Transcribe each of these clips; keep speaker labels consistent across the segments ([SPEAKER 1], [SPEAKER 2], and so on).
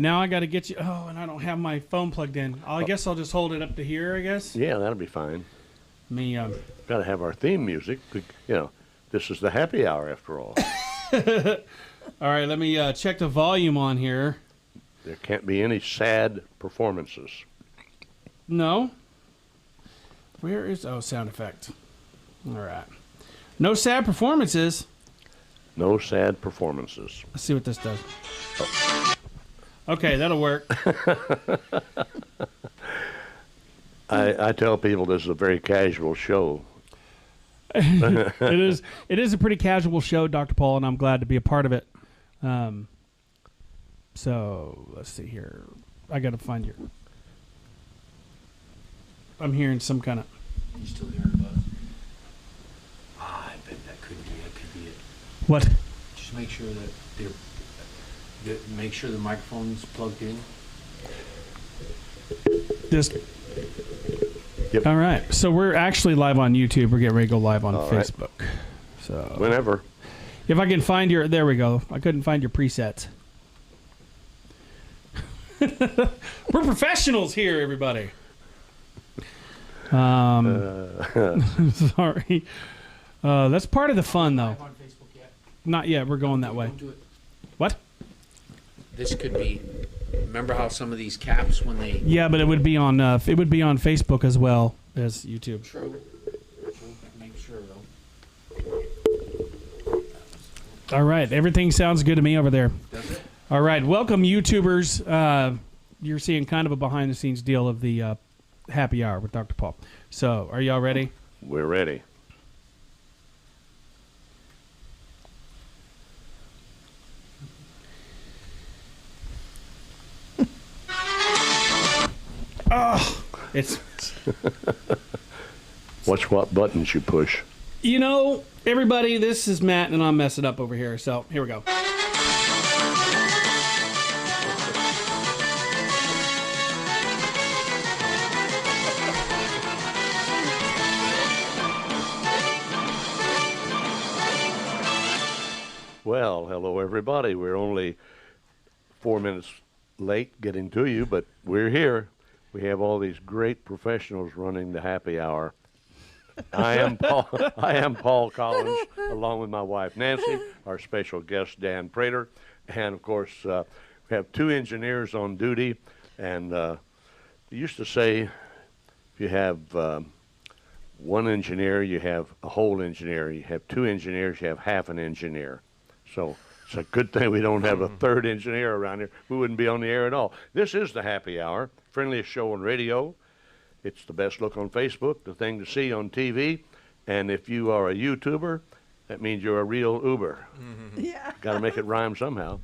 [SPEAKER 1] Now I got to get you. Oh, and I don't have my phone plugged in. I guess I'll just hold it up to here, I guess.
[SPEAKER 2] Yeah, that'll be fine.
[SPEAKER 1] Me,
[SPEAKER 2] Got to have our theme music. This is the happy hour after all.
[SPEAKER 1] All right, let me check the volume on here.
[SPEAKER 2] There can't be any sad performances.
[SPEAKER 1] No. Where is... Oh, sound effect. All right. No sad performances.
[SPEAKER 2] No sad performances.
[SPEAKER 1] Let's see what this does. Okay, that'll work.
[SPEAKER 2] I tell people this is a very casual show.
[SPEAKER 1] It is a pretty casual show, Dr. Paul, and I'm glad to be a part of it. So, let's see here. I got to find your... I'm hearing some kind of...
[SPEAKER 3] You still hearing a buzz? I bet that could be it.
[SPEAKER 1] What?
[SPEAKER 3] Just make sure that make sure the microphone's plugged in.
[SPEAKER 1] Just...
[SPEAKER 2] Yep.
[SPEAKER 1] All right. So we're actually live on YouTube. We're getting ready to go live on Facebook. Right. So
[SPEAKER 2] whenever.
[SPEAKER 1] If I can find your... There we go. I couldn't find your presets. We're professionals here, everybody. Sorry. That's part of the fun, though.
[SPEAKER 3] On Facebook yet?
[SPEAKER 1] Not yet. We're going that way.
[SPEAKER 3] Don't do it.
[SPEAKER 1] What?
[SPEAKER 3] This could be. Remember how some of these caps when they.
[SPEAKER 1] Yeah, but it would be on Facebook as well as YouTube.
[SPEAKER 3] True. Make sure though.
[SPEAKER 1] All right. Everything sounds good to me over there.
[SPEAKER 3] Does it?
[SPEAKER 1] All right. Welcome, YouTubers. You're seeing kind of a behind-the-scenes deal of the happy hour with Dr. Paul. So, are y'all ready?
[SPEAKER 2] We're ready.
[SPEAKER 1] Oh, it's...
[SPEAKER 2] Watch what buttons you push.
[SPEAKER 1] You know, everybody, this is Matt, and I'm messing up over here. So, here we go.
[SPEAKER 2] Well, hello everybody. We're only 4 minutes late getting to you, but we're here. We have all these great professionals running the happy hour. I am Paul Collins, along with my wife Nancy, our special guest Dan Prater, and of course we have two engineers on duty. And they used to say, if you have one engineer, you have a whole engineer. You have two engineers, you have half an engineer. So it's a good thing we don't have a third engineer around here. We wouldn't be on the air at all. This is the happy hour, friendliest show on radio. It's the best look on Facebook, the thing to see on TV. And if you are a YouTuber, that means you're a real Uber. Mm-hmm. Yeah. Got to make it rhyme somehow.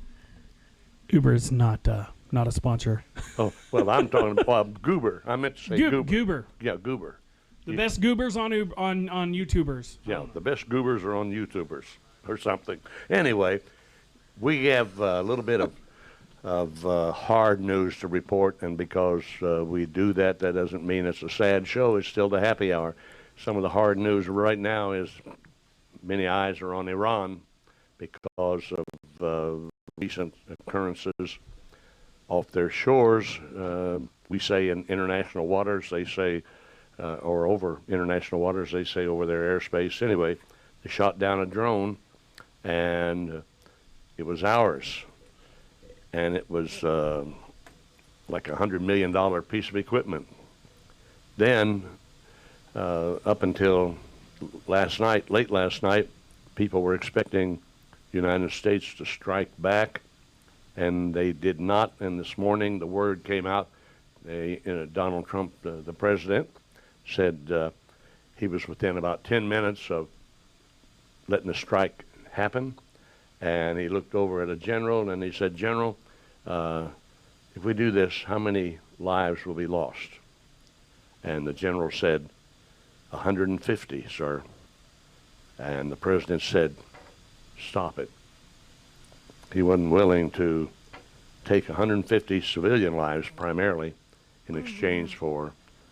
[SPEAKER 1] Uber is not a sponsor.
[SPEAKER 2] Oh, well, I'm talking about Goober. I meant to say Goober.
[SPEAKER 1] Goober.
[SPEAKER 2] Yeah, Goober.
[SPEAKER 1] The best Goobers on YouTubers.
[SPEAKER 2] Yeah, the best Goobers are on YouTubers or something. Anyway, we have a little bit of hard news to report, and because we do that, that doesn't mean it's a sad show. It's still the happy hour. Some of the hard news right now is many eyes are on Iran because of recent occurrences off their shores. We say in international waters, they say, or over international waters, they say over their airspace. Anyway, they shot down a drone, and it was ours. And it was like $100 million piece of equipment. Then, up until late last night, people were expecting the United States to strike back, and they did not. And this morning, the word came out. Donald Trump, the president, said he was within about 10 minutes of letting the strike happen. And he looked over at a general, and he said, "General, if we do this, how many lives will be lost?" And the general said, 150, sir. And the president said, "Stop it." He wasn't willing to take 150 civilian lives primarily in exchange for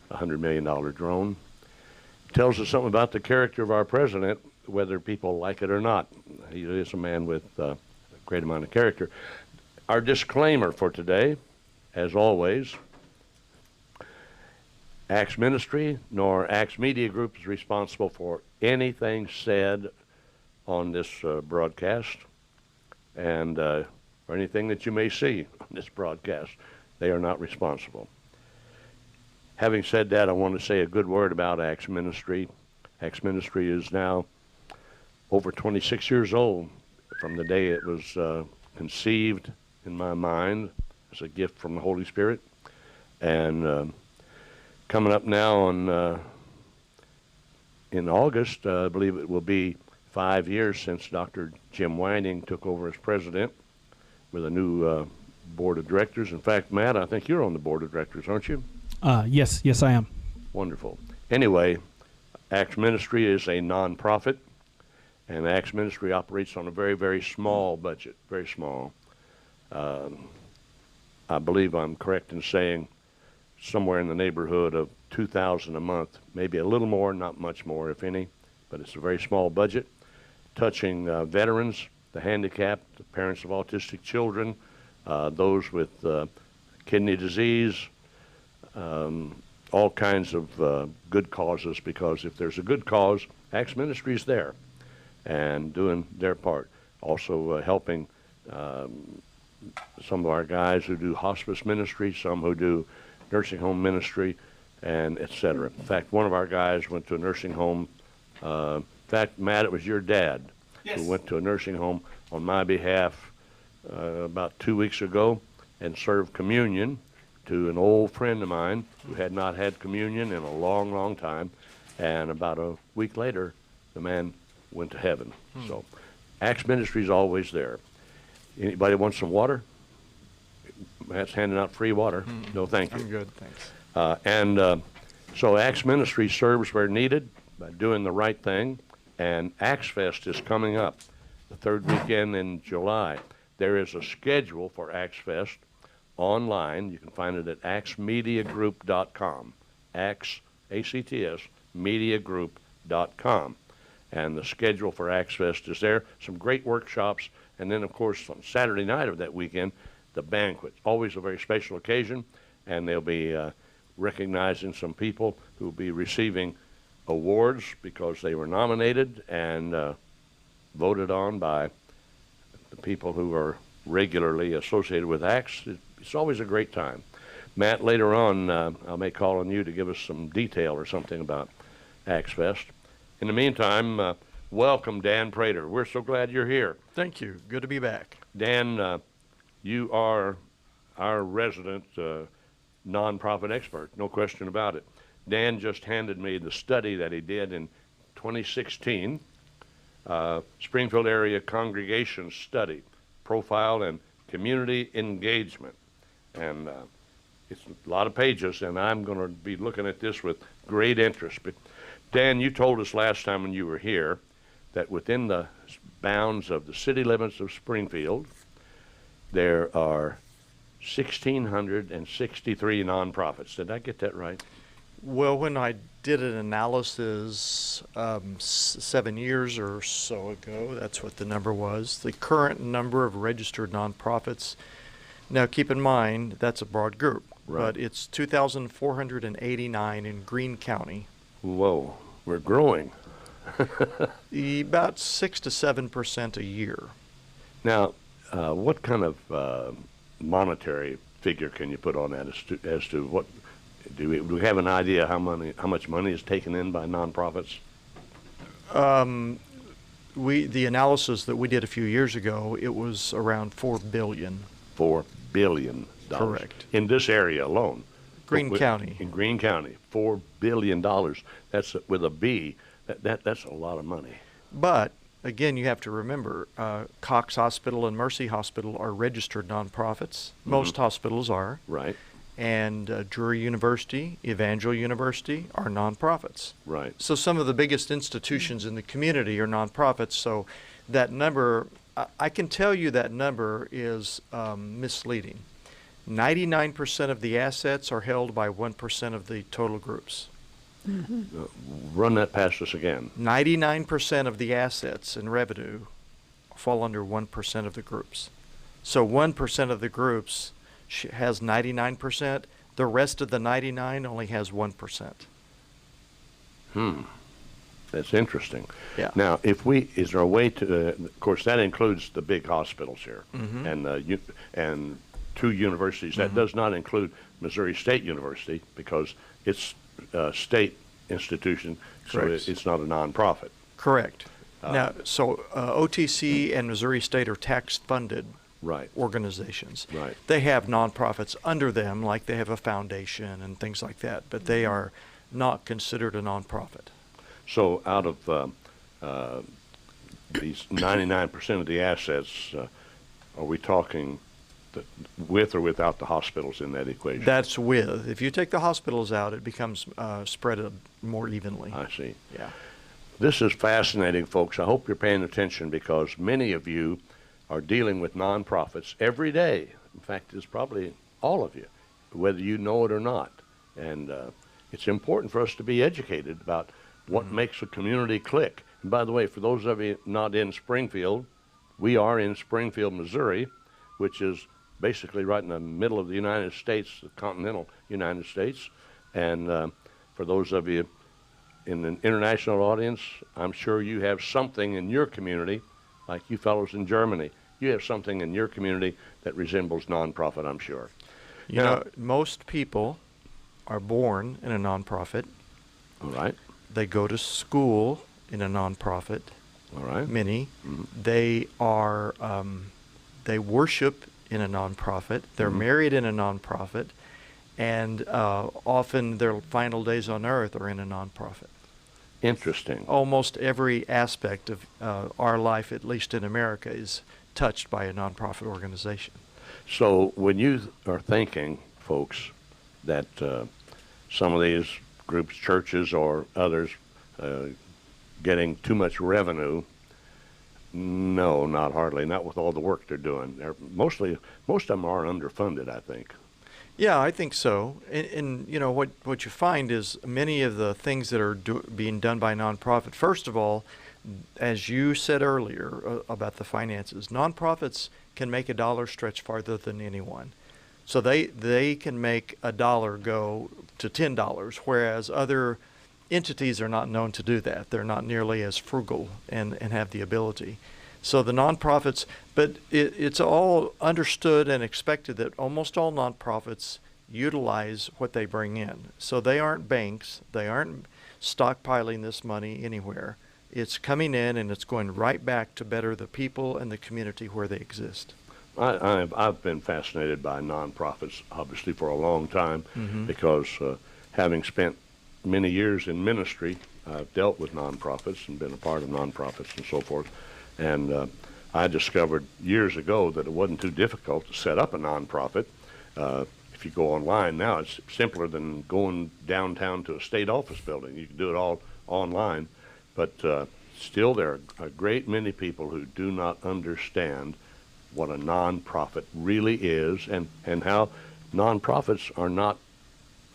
[SPEAKER 2] a $100 million drone. Tells us something about the character of our president, whether people like it or not. He is a man with a great amount of character. Our disclaimer for today, as always, Acts Ministry nor Acts Media Group is responsible for anything said on this broadcast and or anything that you may see on this broadcast. They are not responsible. Having said that, I want to say a good word about Acts Ministry. Acts Ministry is now over 26 years old from the day it was conceived in my mind as a gift from the Holy Spirit. And coming up now on in August, I believe it will be 5 years since Dr. Jim Whining took over as president with a new board of directors. In fact, Matt, I think you're on the board of directors, aren't you?
[SPEAKER 1] Yes, I am.
[SPEAKER 2] Wonderful. Anyway, Acts Ministry is a nonprofit, and Acts Ministry operates on a very, very small budget, very small. I believe I'm correct in saying somewhere in the neighborhood of $2,000 a month, maybe a little more, not much more, if any, but it's a very small budget, touching veterans, the handicapped, the parents of autistic children, those with kidney disease, all kinds of good causes, because if there's a good cause, Acts Ministry is there and doing their part. Also helping some of our guys who do hospice ministry, some who do nursing home ministry, and et cetera. In fact, one of our guys went to a nursing home. In fact, Matt, it was your dad who went to a nursing home on my behalf about 2 weeks ago and served communion to an old friend of mine who had not had communion in a long, long time. And about a week later, the man went to heaven. So Acts Ministry is always there. Anybody want some water? Matt's handing out free water. No, thank you.
[SPEAKER 4] I'm good, thanks.
[SPEAKER 2] So Acts Ministry serves where needed by doing the right thing. And Acts Fest is coming up the third weekend in July. There is a schedule for Acts Fest online. You can find it at actsmediagroup.com. Acts, A-C-T-S, mediagroup.com. And the schedule for Acts Fest is there. Some great workshops. And then, of course, on Saturday night of that weekend, the banquet. Always a very special occasion. And they'll be recognizing some people who will be receiving awards because they were nominated and voted on by the people who are regularly associated with Acts. It's always a great time. Matt, later on, I may call on you to give us some detail or something about Acts Fest. In the meantime, welcome, Dan Prater. We're so glad you're here.
[SPEAKER 4] Thank you. Good to be back.
[SPEAKER 2] Dan, you are our resident nonprofit expert, no question about it. Dan just handed me the study that he did in 2016, Springfield Area Congregation Study, Profile and Community Engagement. And it's a lot of pages, and I'm going to be looking at this with great interest. But Dan, you told us last time when you were here that within the bounds of the city limits of Springfield, there are 1,663 nonprofits. Did I get that right?
[SPEAKER 4] Well, when I did an analysis 7 years or so ago, that's what the number was. The current number of registered nonprofits, now keep in mind, that's a broad group,
[SPEAKER 2] Right.
[SPEAKER 4] but it's 2,489 in Greene County.
[SPEAKER 2] Whoa, we're growing.
[SPEAKER 4] About 6 to 7% a year.
[SPEAKER 2] Now, what kind of monetary figure can you put on that as to what, do we have an idea how much money is taken in by nonprofits?
[SPEAKER 4] The analysis that we did a few years ago, it was around $4 billion.
[SPEAKER 2] $4 billion.
[SPEAKER 4] Correct.
[SPEAKER 2] In this area alone.
[SPEAKER 4] Greene County.
[SPEAKER 2] In Greene County, $4 billion. That's with a B. That's a lot of money.
[SPEAKER 4] But again, you have to remember, Cox Hospital and Mercy Hospital are registered nonprofits. Most hospitals are.
[SPEAKER 2] Right.
[SPEAKER 4] And Drury University, Evangel University are nonprofits.
[SPEAKER 2] Right.
[SPEAKER 4] So some of the biggest institutions in the community are nonprofits. So that number, I can tell you that number is misleading. 99% of the assets are held by 1% of the total groups.
[SPEAKER 2] Run that past us again.
[SPEAKER 4] 99% of the assets and revenue fall under 1% of the groups. So 1% of the groups has 99%. The rest of the 99 only has 1%.
[SPEAKER 2] That's interesting.
[SPEAKER 4] Yeah.
[SPEAKER 2] Now, is there a way to? Of course, that includes the big hospitals here, and 2 universities. That does not include Missouri State University because it's a state institution, so
[SPEAKER 4] Correct.
[SPEAKER 2] it's not a nonprofit.
[SPEAKER 4] Correct. Now, so OTC and Missouri State are tax-funded
[SPEAKER 2] Right.
[SPEAKER 4] organizations.
[SPEAKER 2] Right.
[SPEAKER 4] They have nonprofits under them, like they have a foundation and things like that, but they are not considered a nonprofit.
[SPEAKER 2] So out of these 99% of the assets, are we talking with or without the hospitals in that equation?
[SPEAKER 4] That's with. If you take the hospitals out, it becomes spread more evenly.
[SPEAKER 2] I see.
[SPEAKER 4] Yeah.
[SPEAKER 2] This is fascinating, folks. I hope you're paying attention because many of you are dealing with nonprofits every day. In fact, it's probably all of you, whether you know it or not. And it's important for us to be educated about what makes a community click. And by the way, for those of you not in Springfield, we are in Springfield, Missouri, which is basically right in the middle of the United States, the continental United States. And for those of you in an international audience, I'm sure you have something in your community, like you fellows in Germany. You have something in your community that resembles nonprofit, I'm sure.
[SPEAKER 4] You know, most people are born in a nonprofit.
[SPEAKER 2] All right.
[SPEAKER 4] They go to school in a nonprofit.
[SPEAKER 2] All right.
[SPEAKER 4] Many. They are, they worship in a nonprofit. They're married in a nonprofit. And often their final days on earth are in a nonprofit.
[SPEAKER 2] Interesting.
[SPEAKER 4] Almost every aspect of our life, at least in America, is touched by a nonprofit organization.
[SPEAKER 2] So when you are thinking, folks, that some of these groups, churches or others, getting too much revenue, no, not hardly, not with all the work they're doing. Most of them are underfunded, I think.
[SPEAKER 4] Yeah, I think so. And you know, what you find is many of the things that are being done by nonprofit, first of all, as you said earlier about the finances, nonprofits can make a dollar stretch farther than anyone. So they can make a dollar go to $10, whereas other entities are not known to do that. They're not nearly as frugal and have the ability. So the nonprofits, but it's all understood and expected that almost all nonprofits utilize what they bring in. So they aren't banks. They aren't stockpiling this money anywhere. It's coming in and it's going right back to better the people and the community where they exist.
[SPEAKER 2] I've been fascinated by nonprofits, obviously, for a long time because having spent many years in ministry, I've dealt with nonprofits and been a part of nonprofits and so forth. And I discovered years ago that it wasn't too difficult to set up a nonprofit. If you go online now, it's simpler than going downtown to a state office building. You can do it all online. But still, there are a great many people who do not understand what a nonprofit really is and how nonprofits are not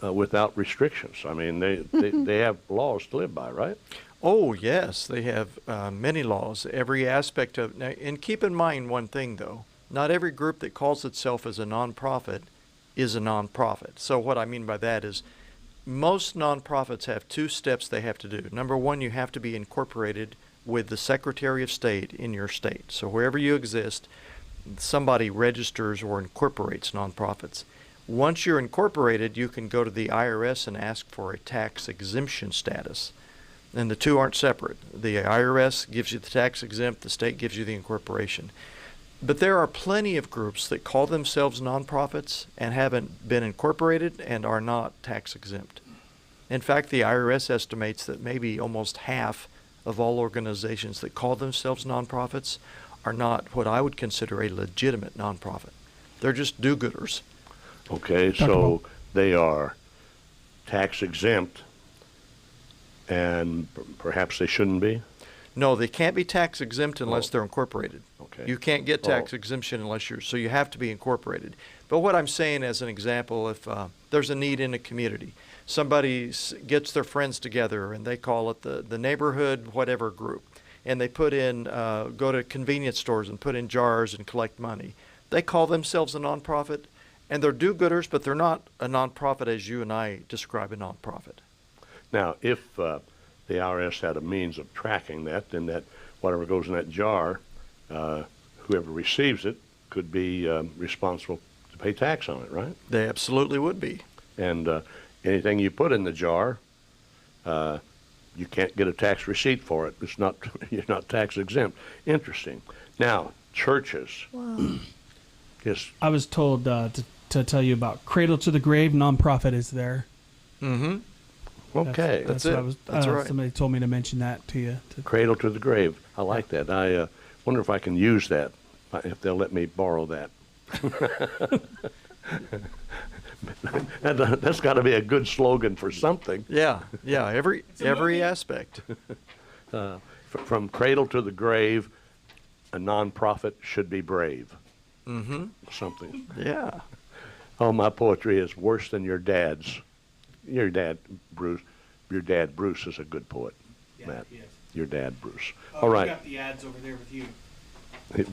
[SPEAKER 2] without restrictions. I mean, they have laws to live by, right?
[SPEAKER 4] Oh, yes, they have many laws, every aspect of. Now, and keep in mind one thing, though. Not every group that calls itself as a nonprofit is a nonprofit. So what I mean by that is most nonprofits have 2 steps they have to do. Number one, you have to be incorporated with the Secretary of State in your state. So wherever you exist, somebody registers or incorporates nonprofits. Once you're incorporated, you can go to the IRS and ask for a tax exemption status. And the 2 aren't separate. The IRS gives you the tax exempt, the state gives you the incorporation. But there are plenty of groups that call themselves nonprofits and haven't been incorporated and are not tax exempt. In fact, the IRS estimates that maybe almost half of all organizations that call themselves nonprofits are not what I would consider a legitimate nonprofit. They're just do-gooders.
[SPEAKER 2] Okay, so they are tax exempt, and perhaps they shouldn't be?
[SPEAKER 4] No, they can't be tax exempt unless they're incorporated.
[SPEAKER 2] Okay.
[SPEAKER 4] You can't get tax exemption unless so you have to be incorporated. But what I'm saying as an example, if there's a need in a community, somebody gets their friends together and they call it the neighborhood whatever group, and they put in, go to convenience stores and put in jars and collect money. They call themselves a nonprofit, and they're do-gooders, but they're not a nonprofit as you and I describe a nonprofit.
[SPEAKER 2] Now, if the IRS had a means of tracking that, then that whatever goes in that jar, whoever receives it could be responsible to pay tax on it, right?
[SPEAKER 4] They absolutely would be.
[SPEAKER 2] And anything you put in the jar, you can't get a tax receipt for it. It's not you're not tax exempt. Interesting. Now, churches.
[SPEAKER 4] Wow.
[SPEAKER 2] Yes.
[SPEAKER 1] I was told to tell you about Cradle to the Grave nonprofit is there.
[SPEAKER 4] Mm-hmm.
[SPEAKER 2] Okay.
[SPEAKER 4] That's
[SPEAKER 1] what
[SPEAKER 4] it.
[SPEAKER 1] I was,
[SPEAKER 4] That's right.
[SPEAKER 1] Somebody told me to mention that to you.
[SPEAKER 2] Cradle to the grave. I like that. I wonder if I can use that, if they'll let me borrow that. That's got to be a good slogan for something.
[SPEAKER 4] Yeah, every aspect.
[SPEAKER 2] From cradle to the grave, a nonprofit should be brave.
[SPEAKER 4] Mm-hmm.
[SPEAKER 2] Something.
[SPEAKER 4] Yeah.
[SPEAKER 2] Oh, my poetry is worse than your dad's. Your dad, Bruce. Your dad, Bruce, is a good poet, Matt.
[SPEAKER 1] Yes.
[SPEAKER 2] Your dad, Bruce.
[SPEAKER 1] Oh,
[SPEAKER 2] All
[SPEAKER 1] You
[SPEAKER 2] right.
[SPEAKER 1] got the ads over there with you.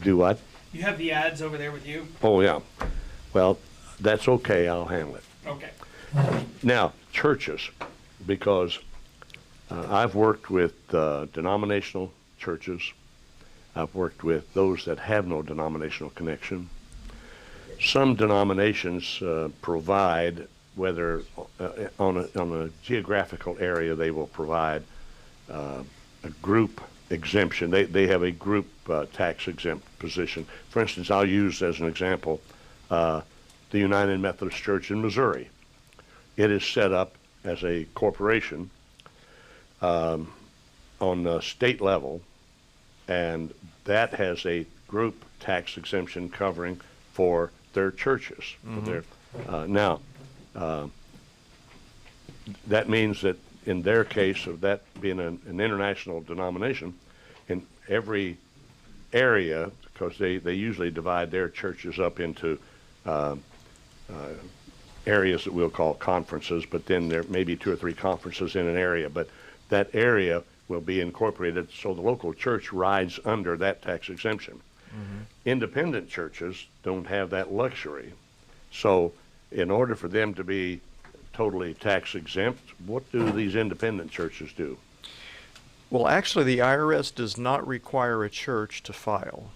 [SPEAKER 2] Do what?
[SPEAKER 1] You have the ads over there with you?
[SPEAKER 2] Oh, yeah. Well, that's okay. I'll handle it.
[SPEAKER 1] Okay.
[SPEAKER 2] Now, churches, because I've worked with denominational churches. I've worked with those that have no denominational connection. Some denominations provide, whether on a geographical area, they will provide a group exemption. They have a group tax exempt position. For instance, I'll use as an example the United Methodist Church in Missouri. It is set up as a corporation on the state level, and that has a group tax exemption covering for their churches.
[SPEAKER 4] Mm-hmm.
[SPEAKER 2] Now, that means that in their case of that being an international denomination, in every area, because they usually divide their churches up into areas that we'll call conferences, but then there may be 2 or 3 conferences in an area, but that area will be incorporated, so the local church rides under that tax exemption.
[SPEAKER 4] Mm-hmm.
[SPEAKER 2] Independent churches don't have that luxury. So in order for them to be totally tax exempt, what do these independent churches do?
[SPEAKER 4] Well, actually, the IRS does not require a church to file.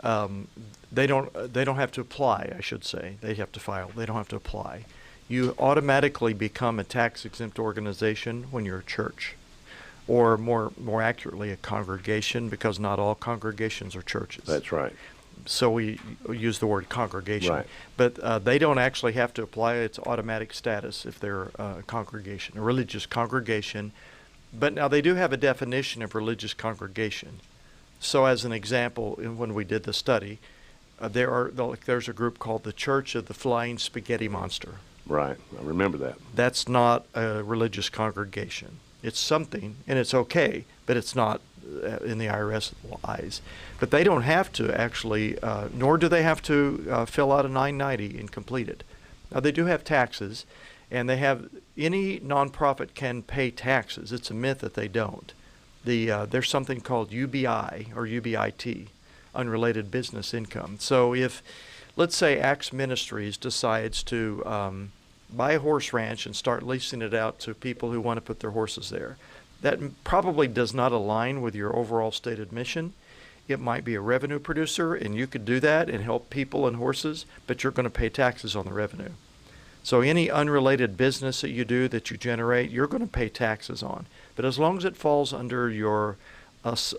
[SPEAKER 4] They don't have to apply, I should say. They have to file. They don't have to apply. You automatically become a tax-exempt organization when you're a church, or more accurately, a congregation, because not all congregations are churches.
[SPEAKER 2] That's right.
[SPEAKER 4] So we use the word congregation.
[SPEAKER 2] Right.
[SPEAKER 4] But they don't actually have to apply its automatic status if they're a congregation, a religious congregation. But now they do have a definition of religious congregation. So as an example, when we did the study, there's a group called the Church of the Flying Spaghetti Monster.
[SPEAKER 2] Right. I remember that.
[SPEAKER 4] That's not a religious congregation. It's something, and it's okay, but it's not in the IRS eyes. But they don't have to actually, nor do they have to fill out a 990 and complete it. Now, they do have taxes, and any nonprofit can pay taxes. It's a myth that they don't. There's something called UBI or UBIT, unrelated business income. So if, let's say, Acts Ministries decides to buy a horse ranch and start leasing it out to people who want to put their horses there, that probably does not align with your overall stated mission. It might be a revenue producer, and you could do that and help people and horses, but you're going to pay taxes on the revenue. So any unrelated business that you do that you generate, you're going to pay taxes on. But as long as it falls under your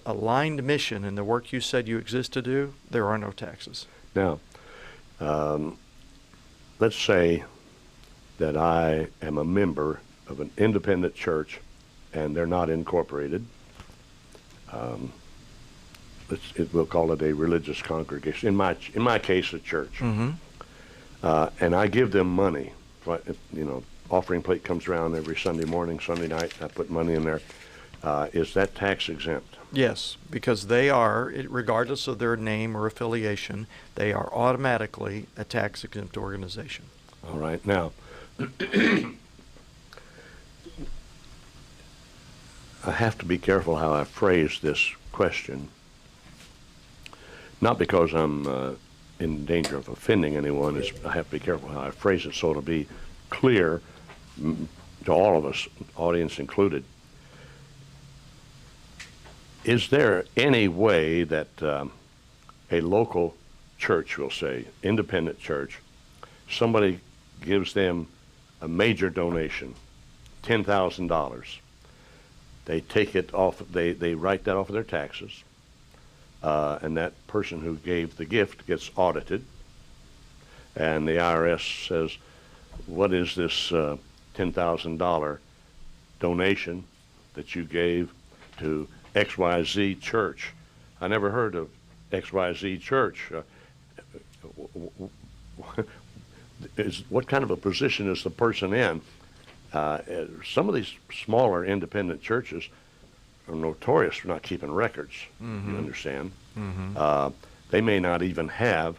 [SPEAKER 4] aligned mission and the work you said you exist to do, there are no taxes.
[SPEAKER 2] Now, let's say that I am a member of an independent church and they're not incorporated. We'll call it a religious congregation. In my case, a church.
[SPEAKER 4] Mm-hmm.
[SPEAKER 2] And I give them money. Offering plate comes around every Sunday morning, Sunday night. I put money in there. Is that tax exempt?
[SPEAKER 4] Yes, because they are, regardless of their name or affiliation, they are automatically a tax-exempt organization.
[SPEAKER 2] All right. Now, I have to be careful how I phrase this question. Not because I'm in danger of offending anyone, is I have to be careful how I phrase it so it'll be clear to all of us, audience included. Is there any way that a local church, we'll say, independent church, somebody gives them a major donation, $10,000, they take it off, they write that off of their taxes, and that person who gave the gift gets audited, and the IRS says, what is this $10,000 donation that you gave to XYZ Church? I never heard of XYZ Church. What kind of a position is the person in? Some of these smaller independent churches are notorious for not keeping records, you understand? They may not even have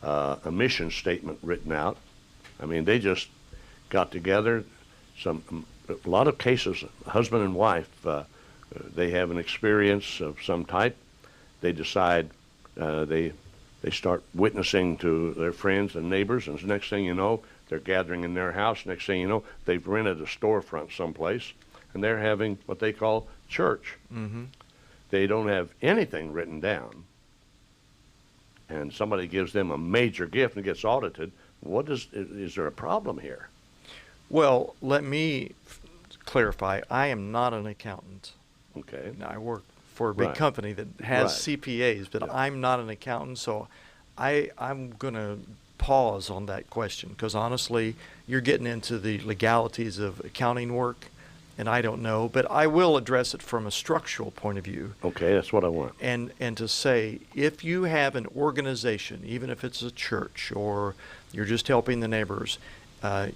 [SPEAKER 2] a mission statement written out. I mean, they just got together. A lot of cases, husband and wife, they have an experience of some type. They decide they start witnessing to their friends and neighbors, and the next thing you know, they're gathering in their house. Next thing you know, they've rented a storefront someplace, and they're having what they call church. They don't have anything written down, and somebody gives them a major gift and gets audited. Is there a problem here?
[SPEAKER 4] Well, let me clarify. I am not an accountant.
[SPEAKER 2] Okay.
[SPEAKER 4] Now, I work for a big
[SPEAKER 2] Right.
[SPEAKER 4] company that has
[SPEAKER 2] Right.
[SPEAKER 4] CPAs, but
[SPEAKER 2] Yeah.
[SPEAKER 4] I'm not an accountant, so I'm going to pause on that question because honestly, you're getting into the legalities of accounting work, and I don't know, but I will address it from a structural point of view.
[SPEAKER 2] Okay, that's what I want.
[SPEAKER 4] And to say, if you have an organization, even if it's a church or you're just helping the neighbors,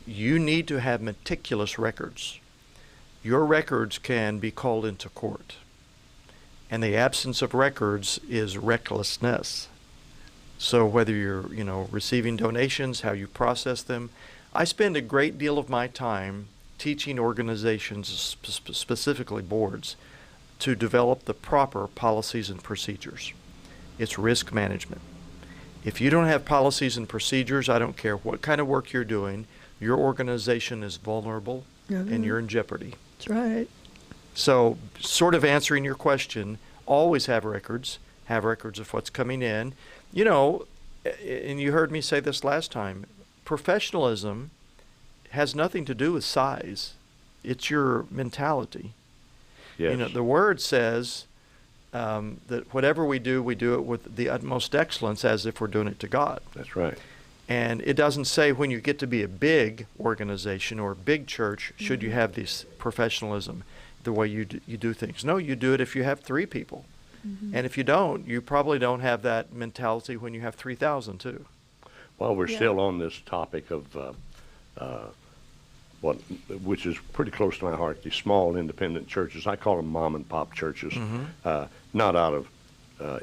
[SPEAKER 4] you need to have meticulous records. Your records can be called into court. And the absence of records is recklessness. So whether you're, receiving donations, how you process them, I spend a great deal of my time teaching organizations, specifically boards, to develop the proper policies and procedures. It's risk management. If you don't have policies and procedures, I don't care what kind of work you're doing, your organization is vulnerable and you're in jeopardy.
[SPEAKER 5] That's right.
[SPEAKER 4] So, sort of answering your question, always have records of what's coming in. And you heard me say this last time, professionalism has nothing to do with size. It's your mentality.
[SPEAKER 2] Yes.
[SPEAKER 4] The word says that whatever we do it with the utmost excellence as if we're doing it to God.
[SPEAKER 2] That's right.
[SPEAKER 4] And it doesn't say when you get to be a big organization or a big church, should you have this professionalism, the way you do things. No, you do it if you have 3 people. And if you don't, you probably don't have that mentality when you have 3,000 too.
[SPEAKER 2] Well, we're
[SPEAKER 5] Yeah.
[SPEAKER 2] still on this topic of which is pretty close to my heart, the small independent churches. I call them mom and pop churches, not out of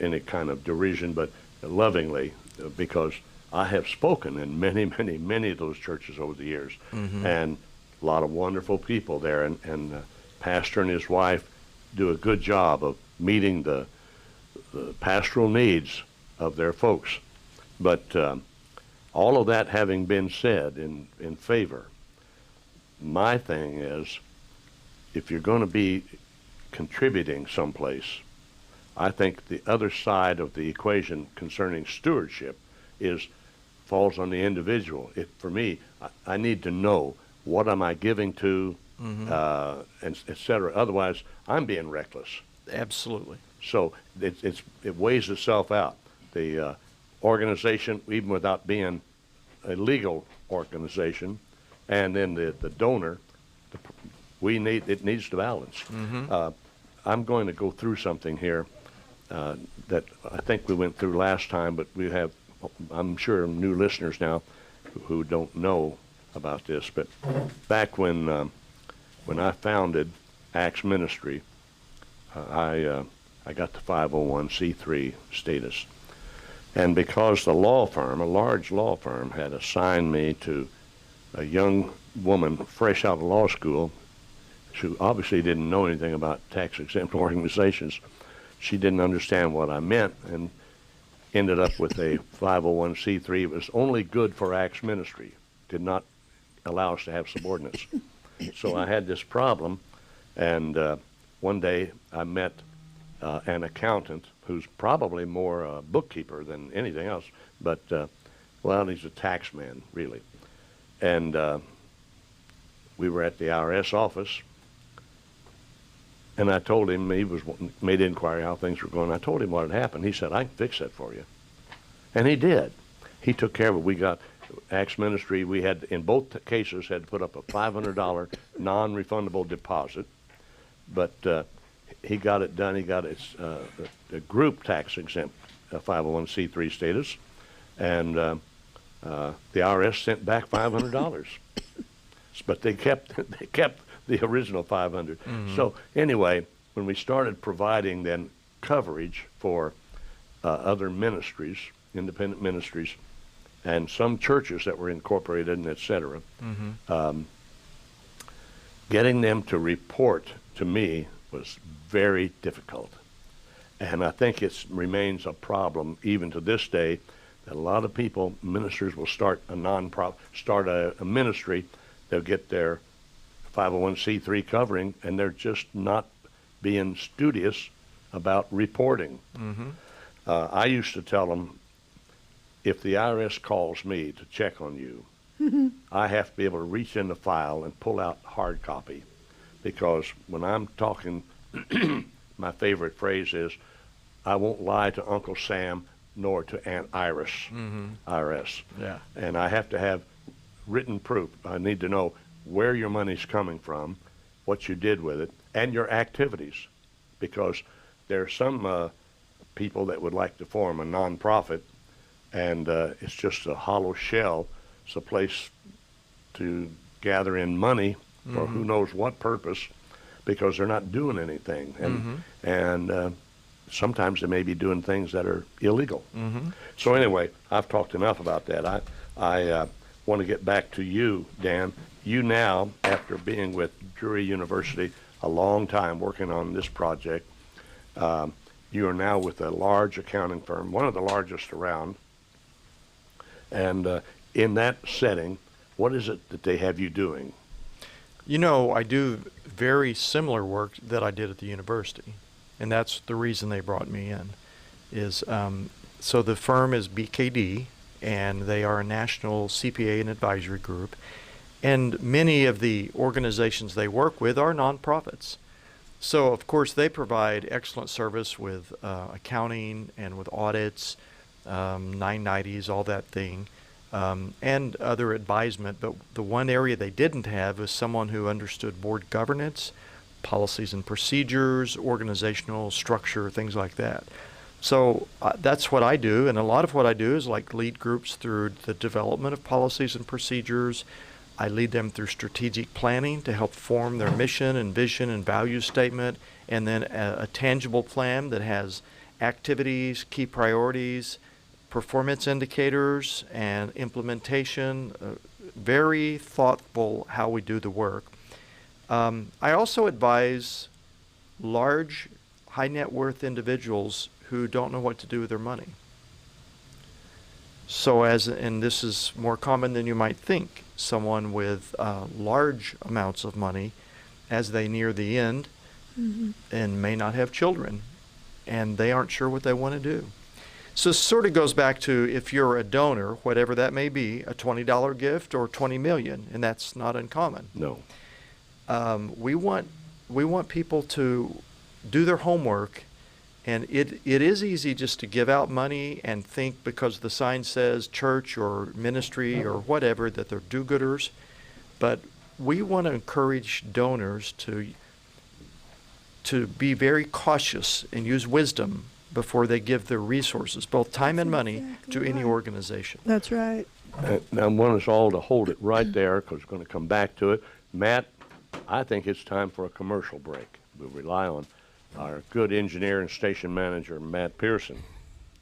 [SPEAKER 2] any kind of derision, but lovingly, because I have spoken in many, many, many of those churches over the years, and a lot of wonderful people there, and pastor and his wife do a good job of meeting the pastoral needs of their folks. But all of that having been said in favor, my thing is, if you're going to be contributing someplace, I think the other side of the equation concerning stewardship falls on the individual. For me, I need to know what am I giving to, and et cetera. Otherwise, I'm being reckless.
[SPEAKER 4] Absolutely.
[SPEAKER 2] So it weighs itself out. The organization, even without being a legal organization, and then the donor, it needs to balance. I'm going to go through something here that I think we went through last time, but we have, I'm sure, new listeners now who don't know about this. But back when I founded Acts Ministry, I got the 501c3 status. And because the law firm, a large law firm, had assigned me to a young woman fresh out of law school who obviously didn't know anything about tax-exempt organizations, she didn't understand what I meant. And ended up with a 501c3. It was only good for Acts ministry, did not allow us to have subordinates. So I had this problem, and one day I met an accountant who's probably more a bookkeeper than anything else, but, well, he's a tax man, really. And we were at the IRS office, and I told him, he made inquiry how things were going. I told him what had happened. He said, I can fix that for you. And he did. He took care of it. We got Acts Ministry. We had, in both cases, had to put up a $500 non-refundable deposit. But he got it done. He got its a group tax exempt 501c3 status. And the IRS sent back $500. But they kept the original 500. Mm-hmm. So anyway, when we started providing then coverage for other ministries, independent ministries, and some churches that were incorporated and et cetera, getting them to report to me was very difficult. And I think it remains a problem even to this day that a lot of people, ministers, will start a non-profit, start a ministry, they'll get their 501c3 covering, and they're just not being studious about reporting. I used to tell them, if the IRS calls me to check on you, I have to be able to reach in the file and pull out hard copy, because when I'm talking, my favorite phrase is, I won't lie to Uncle Sam nor to Aunt Iris, IRS. Yeah. And I have to have written proof. I need to know where your money's coming from, what you did with it, and your activities, because there are some people that would like to form a nonprofit, and it's just a hollow shell. It's a place to gather in money for who knows what purpose, because they're not doing anything, and sometimes they may be doing things that are illegal. So anyway, I've talked enough about that. I want to get back to you, Dan. You now, after being with Drury University a long time working on this project, you are now with a large accounting firm, one of the largest around. And in that setting, what is it that they have you doing?
[SPEAKER 4] You know, I do very similar work that I did at the university, and that's the reason they brought me in. Is so the firm is BKD, and they are a national CPA and advisory group. And many of the organizations they work with are nonprofits. So, of course, they provide excellent service with accounting and with audits, 990s, all that thing, and other advisement. But the one area they didn't have was someone who understood board governance, policies and procedures, organizational structure, things like that. So that's what I do, and a lot of what I do is like lead groups through the development of policies and procedures. I lead them through strategic planning to help form their mission and vision and value statement, and then a tangible plan that has activities, key priorities, performance indicators, and implementation. Very thoughtful how we do the work. I also advise large, high net worth individuals who don't know what to do with their money. So and this is more common than you might think, someone with large amounts of money as they near the end and may not have children, and they aren't sure what they want to do. So it sort of goes back to, if you're a donor, whatever that may be, a $20 gift or $20 million, and that's not uncommon.
[SPEAKER 2] No.
[SPEAKER 4] We want people to do their homework. And it is easy just to give out money and think because the sign says church or ministry or whatever that they're do-gooders. But we want to encourage donors to be very cautious and use wisdom before they give their resources, both time and money, to any organization.
[SPEAKER 5] That's right.
[SPEAKER 2] Now I want us all to hold it right there, because we're going to come back to it. Matt, I think it's time for a commercial break. We'll rely on our good engineer and station manager, Matt Pearson.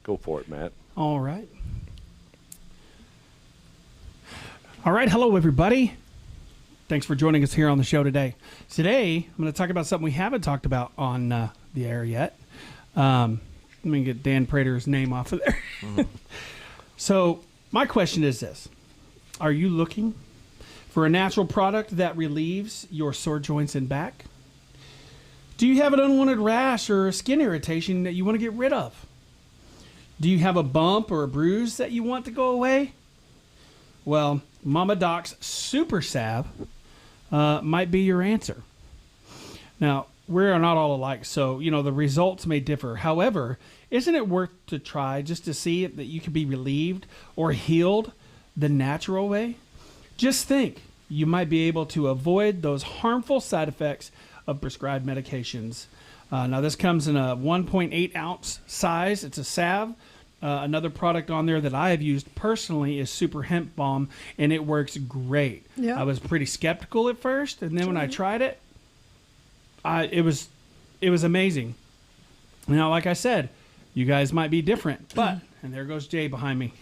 [SPEAKER 2] Go for it, Matt.
[SPEAKER 1] All right. All right. Hello, everybody. Thanks for joining us here on the show today. Today, I'm going to talk about something we haven't talked about on the air yet. Let me get Dan Prater's name off of there. So my question is this. Are you looking for a natural product that relieves your sore joints and back? Do you have an unwanted rash or a skin irritation that you want to get rid of? Do you have a bump or a bruise that you want to go away? Well, Mama Doc's Super Salve might be your answer. Now, we're not all alike, so, the results may differ. However, isn't it worth to try just to see that you can be relieved or healed the natural way? Just think, you might be able to avoid those harmful side effects of prescribed medications. Now, this comes in a 1.8 ounce size. It's a salve. Another product on there that I have used personally is Super Hemp Balm, and it works great.
[SPEAKER 5] Yeah.
[SPEAKER 1] I was pretty skeptical at first, and then when I tried it, it was amazing. Now, like I said, you guys might be different, but, and there goes Jay behind me.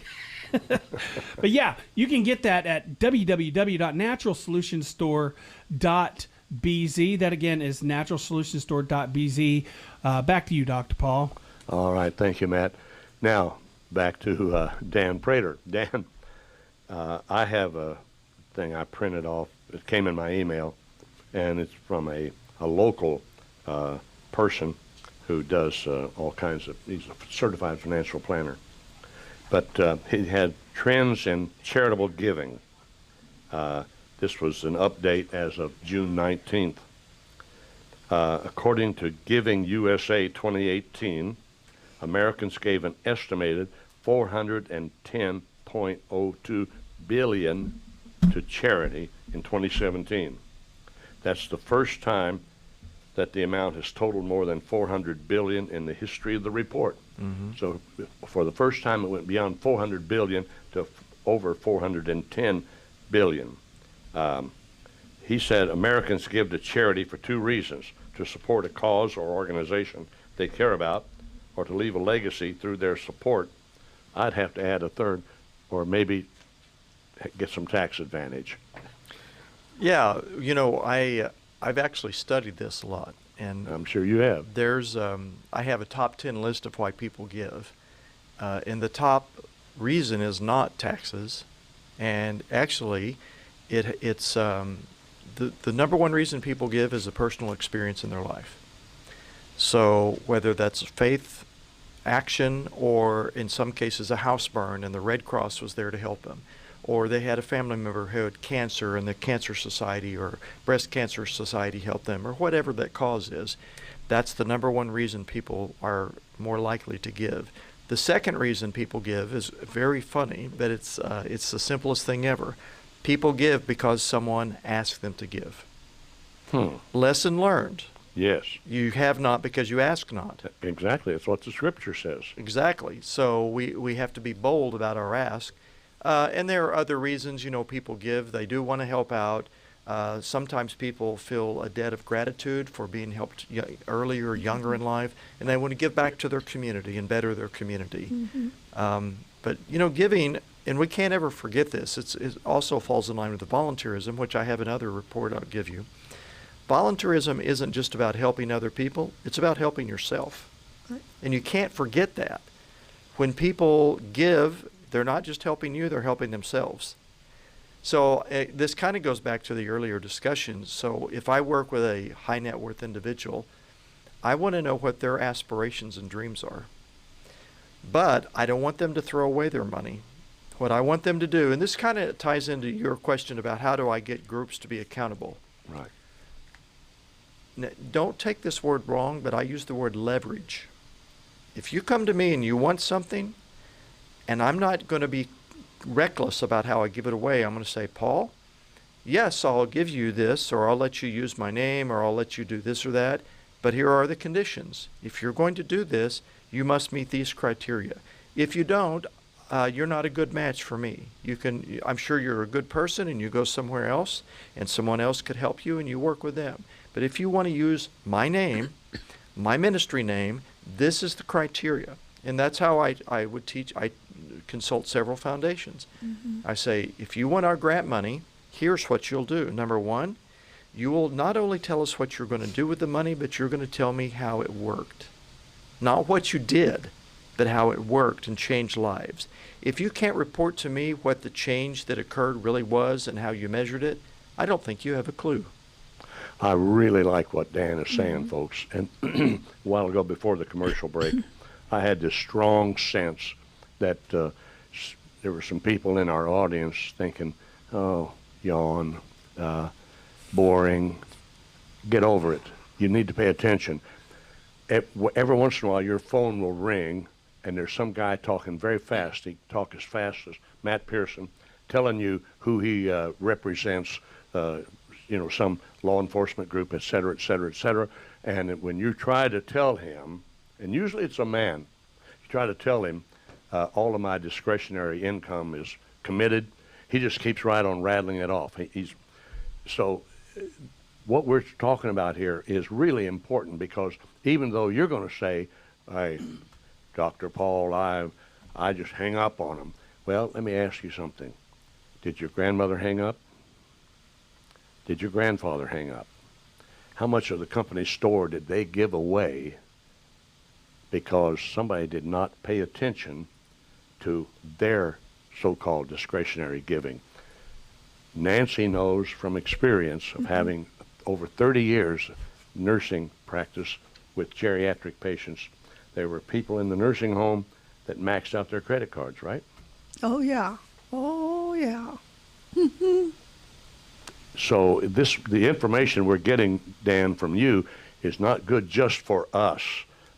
[SPEAKER 1] But yeah, you can get that at www.naturalsolutionstore.bz. That again is naturalsolutionstore.bz. Back to you, Dr. Paul.
[SPEAKER 2] All right, thank you, Matt. Now, back to Dan Prater. Dan, I have a thing I printed off. It came in my email, and it's from a local person who does all kinds of, he's a certified financial planner. But he had trends in charitable giving. This was an update as of June 19th. According to Giving USA 2018, Americans gave an estimated $410.02 billion to charity in 2017. That's the first time that the amount has totaled more than $400 billion in the history of the report. So for the first time, it went beyond $400 billion to over $410 billion. He said Americans give to charity for two reasons: to support a cause or organization they care about, or to leave a legacy through their support. I'd have to add a third, or maybe get some tax advantage.
[SPEAKER 4] Yeah, I've actually studied this a lot, and
[SPEAKER 2] I'm sure you have.
[SPEAKER 4] there's I have a top 10 list of why people give, and the top reason is not taxes, and actually, it's the number one reason people give is a personal experience in their life. So whether that's faith, action, or in some cases a house burn and the Red Cross was there to help them, or they had a family member who had cancer and the Cancer Society or Breast Cancer Society helped them, or whatever that cause is, that's the number one reason people are more likely to give. The second reason people give is very funny, but it's the simplest thing ever. People give because someone asked them to give. Lesson learned.
[SPEAKER 2] Yes.
[SPEAKER 4] You have not because you ask not.
[SPEAKER 2] Exactly. That's what the scripture says.
[SPEAKER 4] Exactly. So we have to be bold about our ask. And there are other reasons, people give. They do want to help out. Sometimes people feel a debt of gratitude for being helped earlier, younger in life, and they want to give back to their community and better their community. But, giving, and we can't ever forget this, it also falls in line with the volunteerism, which I have another report I'll give you. Volunteerism isn't just about helping other people, it's about helping yourself.
[SPEAKER 5] Right.
[SPEAKER 4] And you can't forget that. When people give, they're not just helping you, they're helping themselves. So this kind of goes back to the earlier discussion. So if I work with a high net worth individual, I want to know what their aspirations and dreams are. But I don't want them to throw away their money. What I want them to do, and this kind of ties into your question about how do I get groups to be accountable.
[SPEAKER 2] Right.
[SPEAKER 4] Now, don't take this word wrong, but I use the word leverage. If you come to me and you want something, and I'm not going to be reckless about how I give it away, I'm going to say, Paul, yes, I'll give you this, or I'll let you use my name, or I'll let you do this or that, but here are the conditions. If you're going to do this, you must meet these criteria. If you don't, you're not a good match for me. I'm sure you're a good person and you go somewhere else and someone else could help you and you work with them. But if you want to use my name, my ministry name, this is the criteria. And that's how I would teach. I consult several foundations. I say, if you want our grant money, here's what you'll do. Number one, you will not only tell us what you're going to do with the money, but you're going to tell me how it worked. not what you did, but how it worked and changed lives. If you can't report to me what the change that occurred really was and how you measured it, I don't think you have a clue.
[SPEAKER 2] I really like what Dan is saying, folks. And a while ago, before the commercial break, I had this strong sense that there were some people in our audience thinking, oh, yawn, boring, get over it. You need to pay attention. Every once in a while, your phone will ring, and there's some guy talking very fast. He talks as fast as Matt Pearson, telling you who he represents, some law enforcement group, et cetera, et cetera, et cetera. And when you try to tell him, and usually it's a man, you try to tell him all of my discretionary income is committed, he just keeps right on rattling it off. So what we're talking about here is really important, because even though you're going to say, hey, Dr. Paul, I just hang up on him. Well, let me ask you something. Did your grandmother hang up? Did your grandfather hang up? How much of the company store did they give away because somebody did not pay attention to their so-called discretionary giving? Nancy knows from experience of having over 30 years nursing practice with geriatric patients. There were people in the nursing home that maxed out their credit cards, right?
[SPEAKER 5] Oh, yeah. Oh, yeah.
[SPEAKER 2] So the information we're getting, Dan, from you is not good just for us,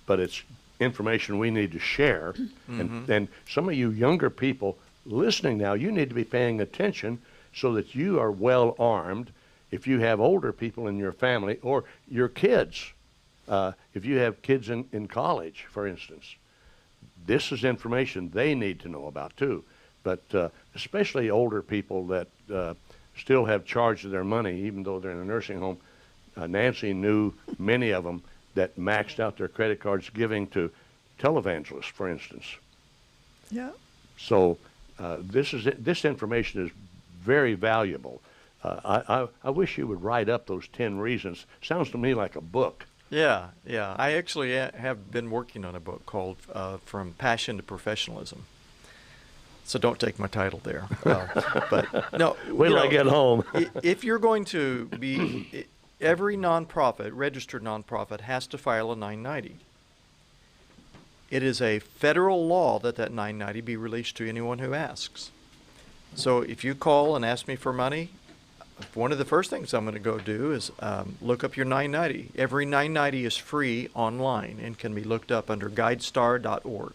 [SPEAKER 2] but it's information we need to share. And some of you younger people listening now, you need to be paying attention so that you are well armed. If you have older people in your family or your kids, if you have kids in college, for instance, this is information they need to know about too. But especially older people that still have charge of their money, even though they're in a nursing home. Nancy knew many of them that maxed out their credit cards giving to televangelists, for instance.
[SPEAKER 5] Yeah.
[SPEAKER 2] So this information is very valuable. I wish you would write up those 10 reasons. Sounds to me like a book.
[SPEAKER 4] Yeah. I actually have been working on a book called From Passion to Professionalism. So don't take my title there. But no.
[SPEAKER 2] Wait till I get home.
[SPEAKER 4] If you're going to be, every nonprofit, registered nonprofit, has to file a 990. It is a federal law that 990 be released to anyone who asks. So if you call and ask me for money, one of the first things I'm going to go do is look up your 990. Every 990 is free online and can be looked up under guidestar.org.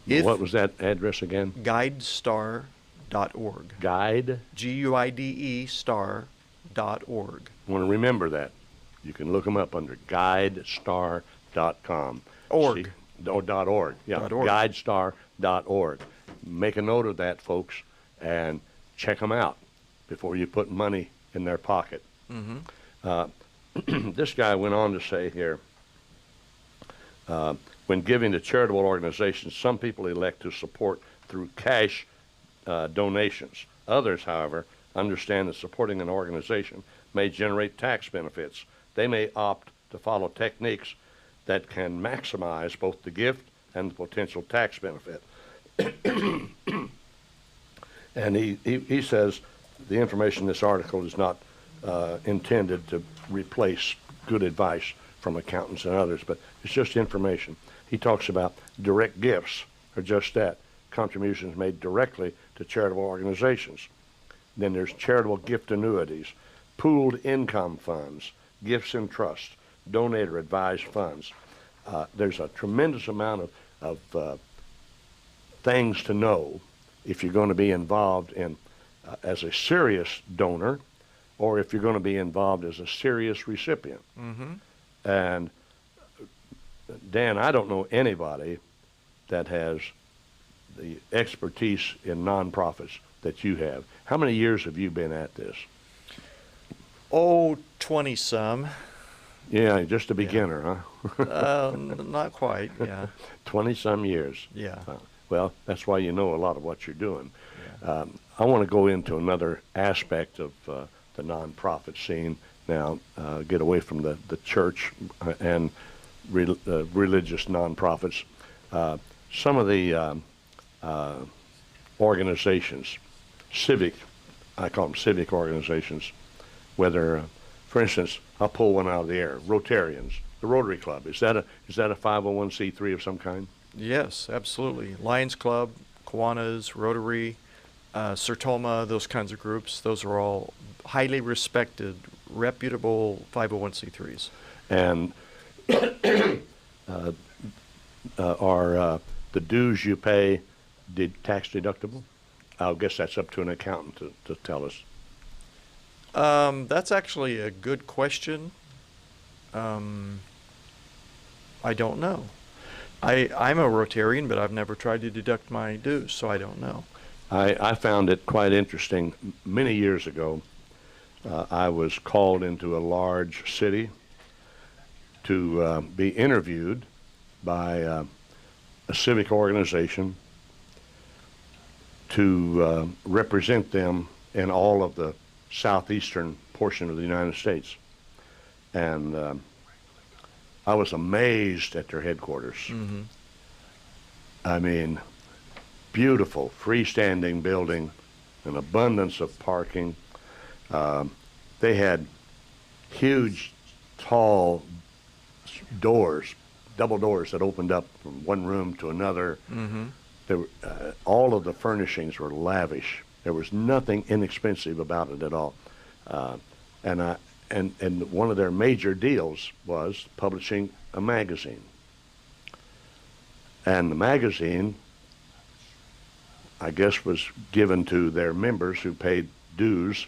[SPEAKER 2] What was that address again?
[SPEAKER 4] Guidestar.org.
[SPEAKER 2] Guide?
[SPEAKER 4] G-U-I-D-E star.org.
[SPEAKER 2] I want to remember that. You can look them up under guidestar.com.
[SPEAKER 4] Org.
[SPEAKER 2] .org. Yeah,
[SPEAKER 4] .org.
[SPEAKER 2] Guidestar.org. Make a note of that, folks, and check them out before you put money in their pocket. This guy went on to say here, when giving to charitable organizations, some people elect to support through cash donations. Others, however, understand that supporting an organization may generate tax benefits. They may opt to follow techniques that can maximize both the gift and the potential tax benefit. And he says the information in this article is not intended to replace good advice from accountants and others, but it's just information. He talks about direct gifts, or just that, contributions made directly to charitable organizations. Then there's charitable gift annuities, pooled income funds, gifts in trust, donor advised funds. There's a tremendous amount of things to know if you're going to be involved in as a serious donor, or if you're going to be involved as a serious recipient. And Dan, I don't know anybody that has the expertise in nonprofits that you have. How many years have you been at this?
[SPEAKER 4] Oh, 20-some.
[SPEAKER 2] Yeah, just a beginner, huh?
[SPEAKER 4] Not quite, yeah.
[SPEAKER 2] 20-some years.
[SPEAKER 4] Yeah.
[SPEAKER 2] Well, that's why you know a lot of what you're doing. Yeah. I want to go into another aspect of the nonprofit scene now, get away from the church and religious nonprofits. Some of the organizations, I call them civic organizations, whether, for instance, I'll pull one out of the air, Rotarians, the Rotary Club. Is that a 501c3 of some kind?
[SPEAKER 4] Yes, absolutely. Lions Club, Kiwanis, Rotary, Sertoma, those kinds of groups, those are all highly respected, reputable 501c3s.
[SPEAKER 2] And are the dues you pay tax deductible? I guess that's up to an accountant to tell us.
[SPEAKER 4] That's actually a good question. I don't know. I'm a Rotarian, but I've never tried to deduct my dues, so I don't know.
[SPEAKER 2] I found it quite interesting. Many years ago, I was called into a large city to be interviewed by a civic organization to represent them in all of the southeastern portion of the United States. And I was amazed at their headquarters.
[SPEAKER 4] Mm-hmm.
[SPEAKER 2] I mean, beautiful freestanding building, an abundance of parking. They had huge, tall doors, double doors that opened up from one room to another.
[SPEAKER 4] Mm-hmm.
[SPEAKER 2] There were, all of the furnishings were lavish. There was nothing inexpensive about it at all. And one of their major deals was publishing a magazine. And the magazine, I guess, was given to their members who paid dues.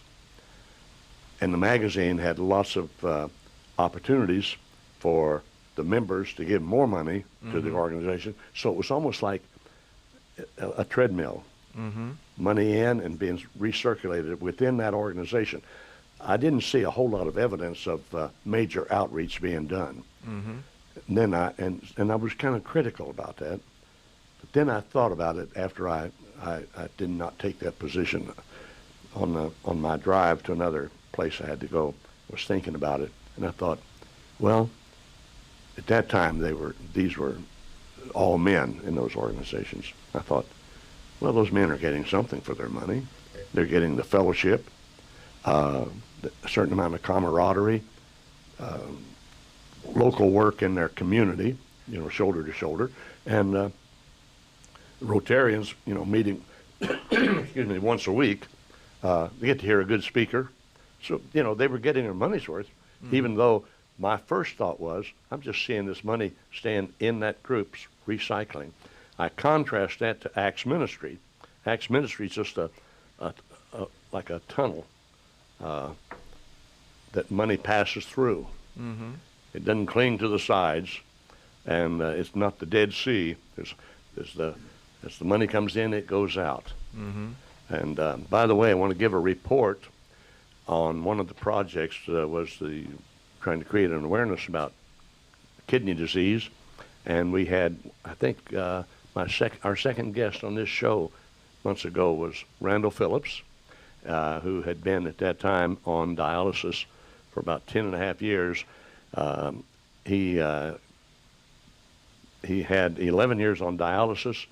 [SPEAKER 2] And the magazine had lots of opportunities for the members to give more money to the organization. So it was almost like a treadmill.
[SPEAKER 4] Mm-hmm.
[SPEAKER 2] Money in and being recirculated within that organization. I didn't see a whole lot of evidence of major outreach being done.
[SPEAKER 4] Mm-hmm.
[SPEAKER 2] And then I was kind of critical about that. But then I thought about it after I did not take that position on my drive to another place I had to go. I was thinking about it, and I thought, well, at that time these were all men in those organizations. I thought, well, those men are getting something for their money. They're getting the fellowship, a certain amount of camaraderie, local work in their community, shoulder to shoulder, and Rotarians, meeting, excuse me, once a week. They get to hear a good speaker. So, they were getting their money's worth, even though my first thought was, I'm just seeing this money staying in that group's recycling. I contrast that to Acts Ministry. Acts Ministry is just like a tunnel that money passes through.
[SPEAKER 4] Mm-hmm.
[SPEAKER 2] It doesn't cling to the sides, and it's not the Dead Sea. As the money comes in, it goes out.
[SPEAKER 4] Mm-hmm.
[SPEAKER 2] And by the way, I want to give a report on one of the projects was trying to create an awareness about kidney disease, and we had, I think, our second guest on this show months ago was Randall Phillips, who had been at that time on dialysis for about 10 and a half years. He had 11 years on dialysis,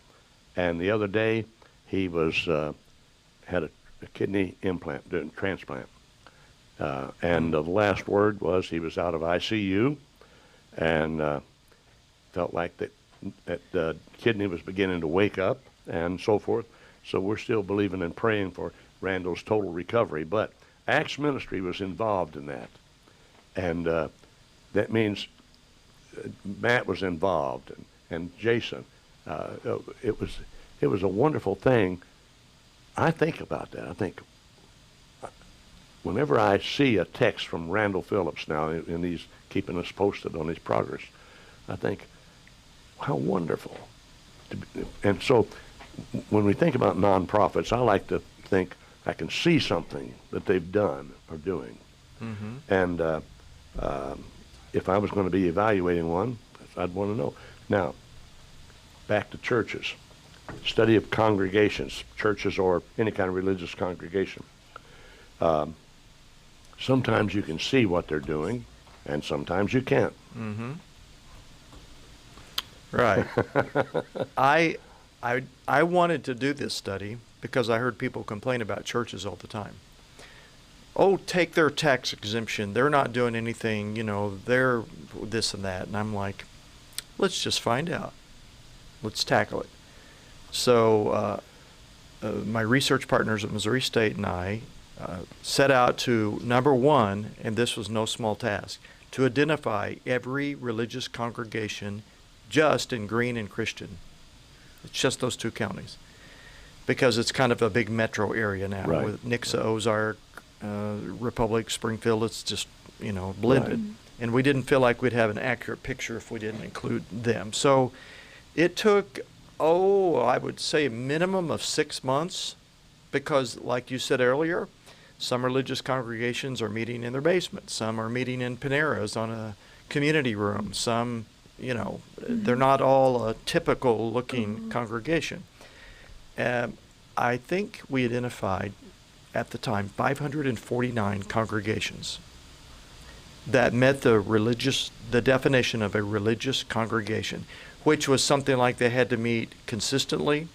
[SPEAKER 2] and the other day he had a kidney transplant. And the last word was he was out of ICU, and felt like that the kidney was beginning to wake up and so forth. So we're still believing and praying for Randall's total recovery. But Acts Ministry was involved in that. And that means Matt was involved and Jason. It was a wonderful thing. I think about that. I think whenever I see a text from Randall Phillips now, and he's keeping us posted on his progress, I think, how wonderful. And so when we think about nonprofits, I like to think I can see something that they've done or doing.
[SPEAKER 4] Mm-hmm.
[SPEAKER 2] And if I was going to be evaluating one, I'd want to know. Now, back to churches. Study of congregations, churches or any kind of religious congregation. Sometimes you can see what they're doing, and sometimes you can't.
[SPEAKER 4] Mm-hmm. Right. I wanted to do this study because I heard people complain about churches all the time. Oh, take their tax exemption. They're not doing anything, they're this and that. And I'm like, let's just find out. Let's tackle it. So my research partners at Missouri State and I set out to, number one, and this was no small task, to identify every religious congregation just in Greene and Christian. It's just those two counties. Because it's kind of a big metro area now
[SPEAKER 2] Right.
[SPEAKER 4] with Nixa, Ozark, Republic, Springfield. It's just, blended.
[SPEAKER 2] Right.
[SPEAKER 4] And we didn't feel like we'd have an accurate picture if we didn't include them. So it took, I would say a minimum of 6 months because, like you said earlier, some religious congregations are meeting in their basement. Some are meeting in Paneras on a community room. Some, they're not all a typical looking congregation. I think we identified at the time 549 congregations that met the definition of a religious congregation, which was something like they had to meet consistently.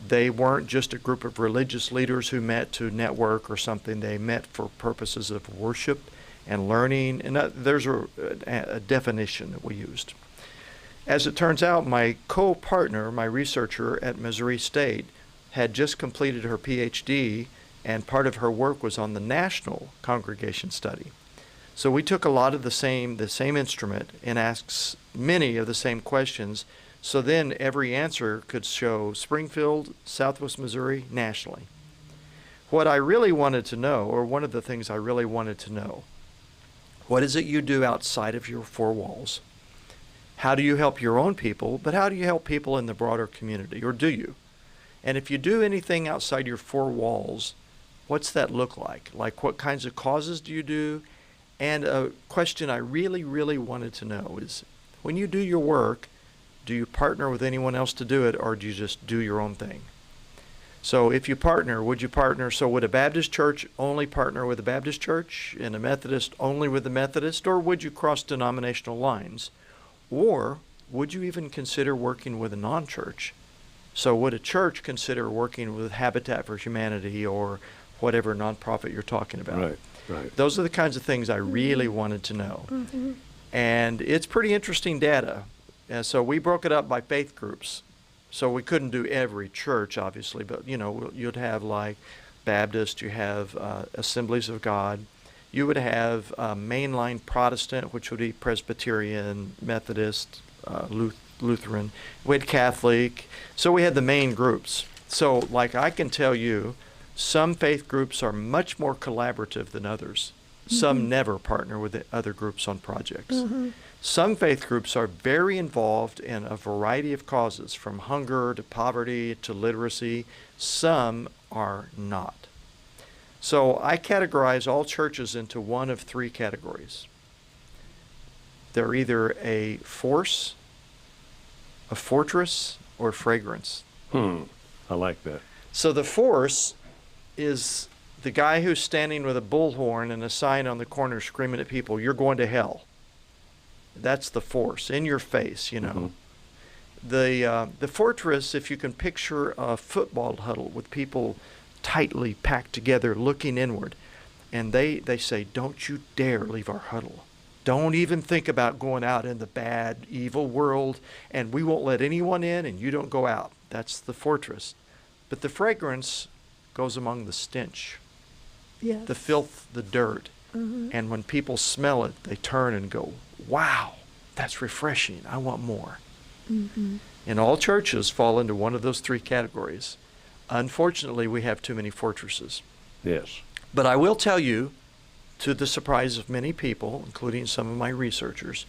[SPEAKER 4] They weren't just a group of religious leaders who met to network or something. They met for purposes of worship and learning, and there's a definition that we used. As it turns out, my co-partner, my researcher at Missouri State, had just completed her PhD, and part of her work was on the national congregation study. So we took a lot of the same instrument and asked many of the same questions. So then every answer could show Springfield, Southwest Missouri, nationally. What I really wanted to know, or one of the things I really wanted to know, what is it you do outside of your four walls? How do you help your own people, but how do you help people in the broader community, or do you? And if you do anything outside your four walls, what's that look like? Like what kinds of causes do you do? And a question I really, really wanted to know is, when you do your work, do you partner with anyone else to do it, or do you just do your own thing? So if you partner, would you partner? So would a Baptist church only partner with a Baptist church and a Methodist only with a Methodist, or would you cross denominational lines? Or would you even consider working with a non-church? So would a church consider working with Habitat for Humanity or whatever nonprofit you're talking about?
[SPEAKER 2] Right, right.
[SPEAKER 4] Those are the kinds of things I really wanted to know.
[SPEAKER 5] Mm-hmm.
[SPEAKER 4] And it's pretty interesting data. And so we broke it up by faith groups. So we couldn't do every church, obviously, but you'd have like Baptist, you have Assemblies of God, you would have mainline Protestant, which would be Presbyterian, Methodist, Lutheran. We had Catholic. So we had the main groups. So like I can tell you, some faith groups are much more collaborative than others. Some never partner with the other groups on projects. Some faith groups are very involved in a variety of causes, from hunger to poverty to literacy. Some are not. So I categorize all churches into one of three categories. They're either a force, a fortress, or fragrance.
[SPEAKER 2] I like that.
[SPEAKER 4] So the force is the guy who's standing with a bullhorn and a sign on the corner screaming at people, "You're going to hell." That's the force, in your face, The fortress, if you can picture a football huddle with people tightly packed together looking inward, and they say, "Don't you dare leave our huddle. Don't even think about going out in the bad, evil world, and we won't let anyone in, and you don't go out." That's the fortress. But the fragrance goes among the stench,
[SPEAKER 5] Yes.
[SPEAKER 4] the filth, the dirt. And when people smell it, they turn and go, "Wow, that's refreshing. I want more." And all churches fall into one of those three categories. Unfortunately, we have too many fortresses.
[SPEAKER 2] Yes.
[SPEAKER 4] But I will tell you, to the surprise of many people, including some of my researchers,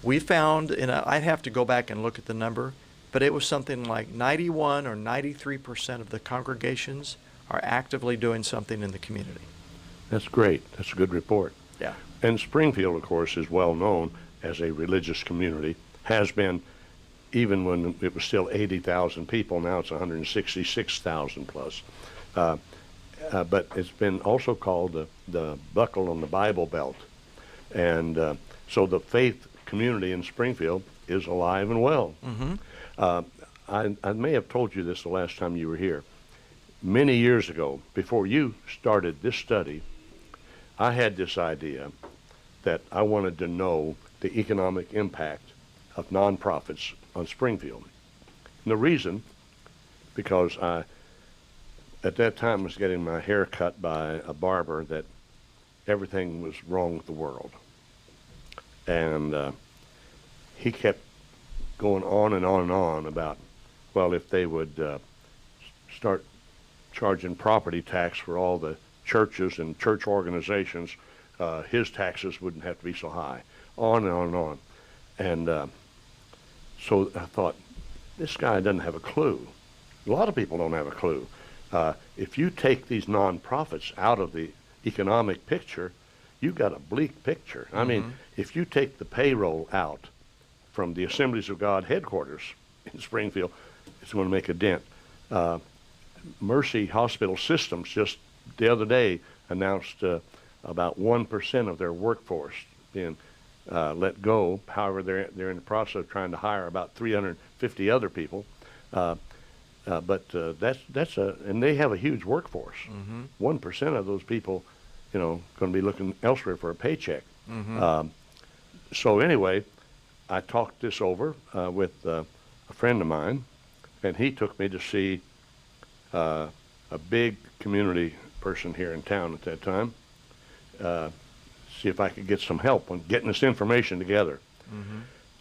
[SPEAKER 4] we found, and I'd have to go back and look at the number, but it was something like 91 or 93% of the congregations are actively doing something in the community.
[SPEAKER 2] That's great. That's a good report.
[SPEAKER 4] Yeah.
[SPEAKER 2] And Springfield, of course, is well known as a religious community, has been even when it was still 80,000 people. Now it's 166,000 plus. But it's been also called the buckle on the Bible Belt. And so the faith community in Springfield is alive and well.
[SPEAKER 4] Mm-hmm.
[SPEAKER 2] I may have told you this the last time you were here. Many years ago, before you started this study, I had this idea that I wanted to know the economic impact of nonprofits on Springfield. And the reason, because I, at that time, was getting my hair cut by a barber that everything was wrong with the world. And he kept going on and on and on about, well, if they would start charging property tax for all the churches and church organizations, his taxes wouldn't have to be so high, on and on and on. And so I thought, this guy doesn't have a clue. A lot of people don't have a clue. If you take these nonprofits out of the economic picture, you've got a bleak picture. I mean, if you take the payroll out from the Assemblies of God headquarters in Springfield, it's going to make a dent. Mercy Hospital Systems just the other day announced about 1% of their workforce being let go. However, they're in the process of trying to hire about 350 other people. But and they have a huge workforce. 1% of those people, going to be looking elsewhere for a paycheck. So anyway, I talked this over with a friend of mine, and he took me to see a big community person here in town at that time, see if I could get some help on getting this information together.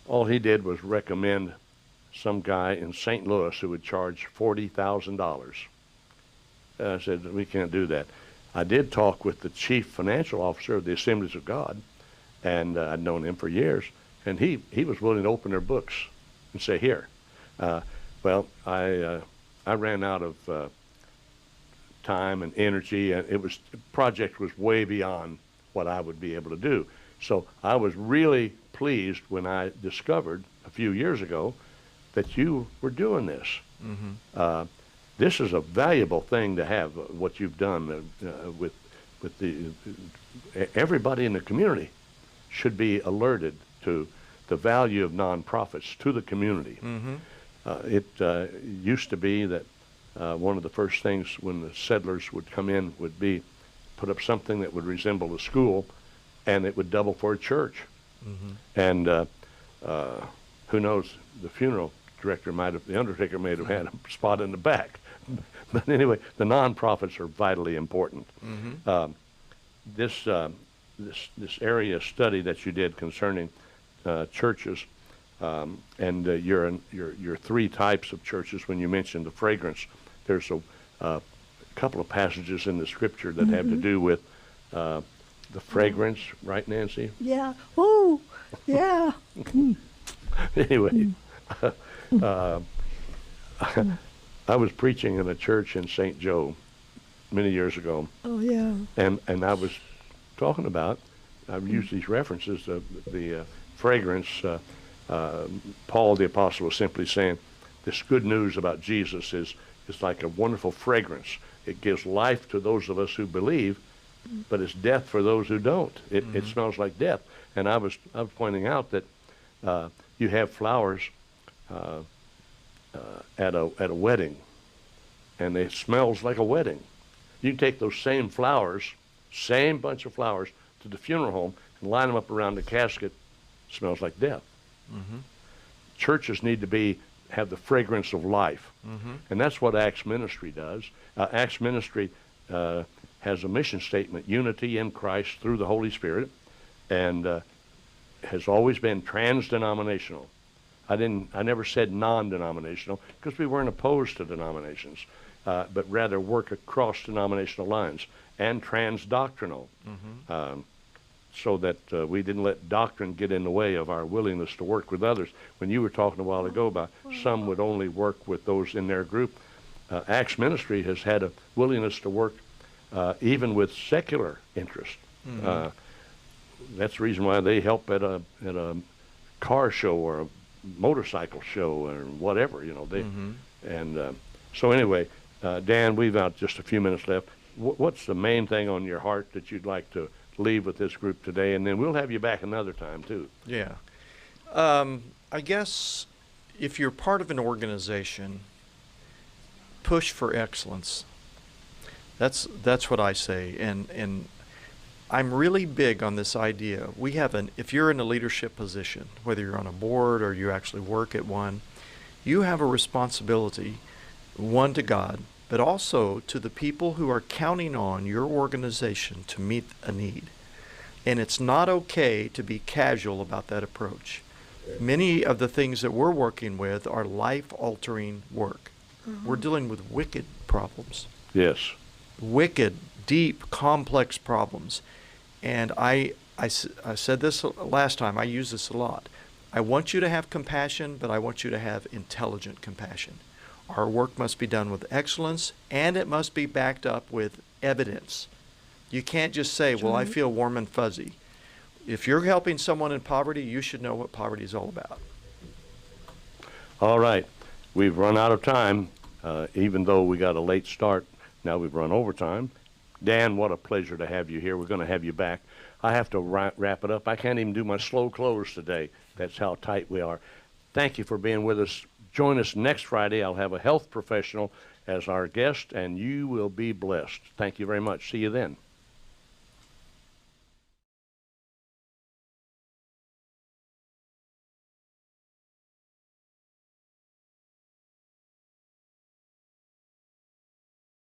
[SPEAKER 2] All he did was recommend some guy in St. Louis who would charge $40,000. I said, we can't do that. I did talk with the chief financial officer of the Assemblies of God, and I'd known him for years, and he was willing to open their books and say, here. Well, I ran out of time and energy, and the project was way beyond what I would be able to do. So I was really pleased when I discovered a few years ago that you were doing this. This is a valuable thing to have, what you've done with everybody in the community should be alerted to the value of nonprofits to the community. It used to be that one of the first things when the settlers would come in would be put up something that would resemble a school, and it would double for a church. And who knows, the funeral director the undertaker may have had a spot in the back. But anyway, the nonprofits are vitally important. This area study that you did concerning churches, and your three types of churches, when you mentioned the fragrance, there's a couple of passages in the scripture that have to do with the fragrance, right, Nancy?
[SPEAKER 5] Yeah. Oh, yeah.
[SPEAKER 2] Anyway, I was preaching in a church in St. Joe many years ago.
[SPEAKER 5] Oh, yeah.
[SPEAKER 2] And I was talking about, I've used these references, the fragrance. Paul the Apostle was simply saying, this good news about Jesus is like a wonderful fragrance. It gives life to those of us who believe, but it's death for those who don't. It smells like death. And I was pointing out that you have flowers at a wedding, and it smells like a wedding. You can take those same flowers, same bunch of flowers, to the funeral home and line them up around the casket. It smells like death. Churches need to have the fragrance of life, and that's what Acts Ministry does. Acts Ministry has a mission statement: unity in Christ through the Holy Spirit, and has always been trans-denominational. I never said non-denominational, because we weren't opposed to denominations, but rather work across denominational lines, and trans-doctrinal, so that we didn't let doctrine get in the way of our willingness to work with others. When you were talking a while ago about some would only work with those in their group, Acts Ministry has had a willingness to work even with secular interest. That's the reason why they help at a car show or a motorcycle show or whatever, and so anyway, Dan, we've got just a few minutes left. What's the main thing on your heart that you'd like to leave with this group today? And then we'll have you back another time too.
[SPEAKER 4] Yeah. I guess if you're part of an organization, push for excellence. That's what I say, and I'm really big on this idea. If you're in a leadership position, whether you're on a board or you actually work at one, you have a responsibility, one to God, but also to the people who are counting on your organization to meet a need. And it's not okay to be casual about that approach. Many of the things that we're working with are life-altering work. We're dealing with wicked problems.
[SPEAKER 2] Yes.
[SPEAKER 4] Wicked, deep, complex problems. And I said this last time, I use this a lot. I want you to have compassion, but I want you to have intelligent compassion. Our work must be done with excellence, and it must be backed up with evidence. You can't just say, well, I feel warm and fuzzy. If you're helping someone in poverty, you should know what poverty is all about.
[SPEAKER 2] All right. We've run out of time, even though we got a late start. Now we've run overtime. Dan, what a pleasure to have you here. We're going to have you back. I have to wrap it up. I can't even do my slow close today. That's how tight we are. Thank you for being with us. Join us next Friday. I'll have a health professional as our guest, and you will be blessed. Thank you very much. See you then.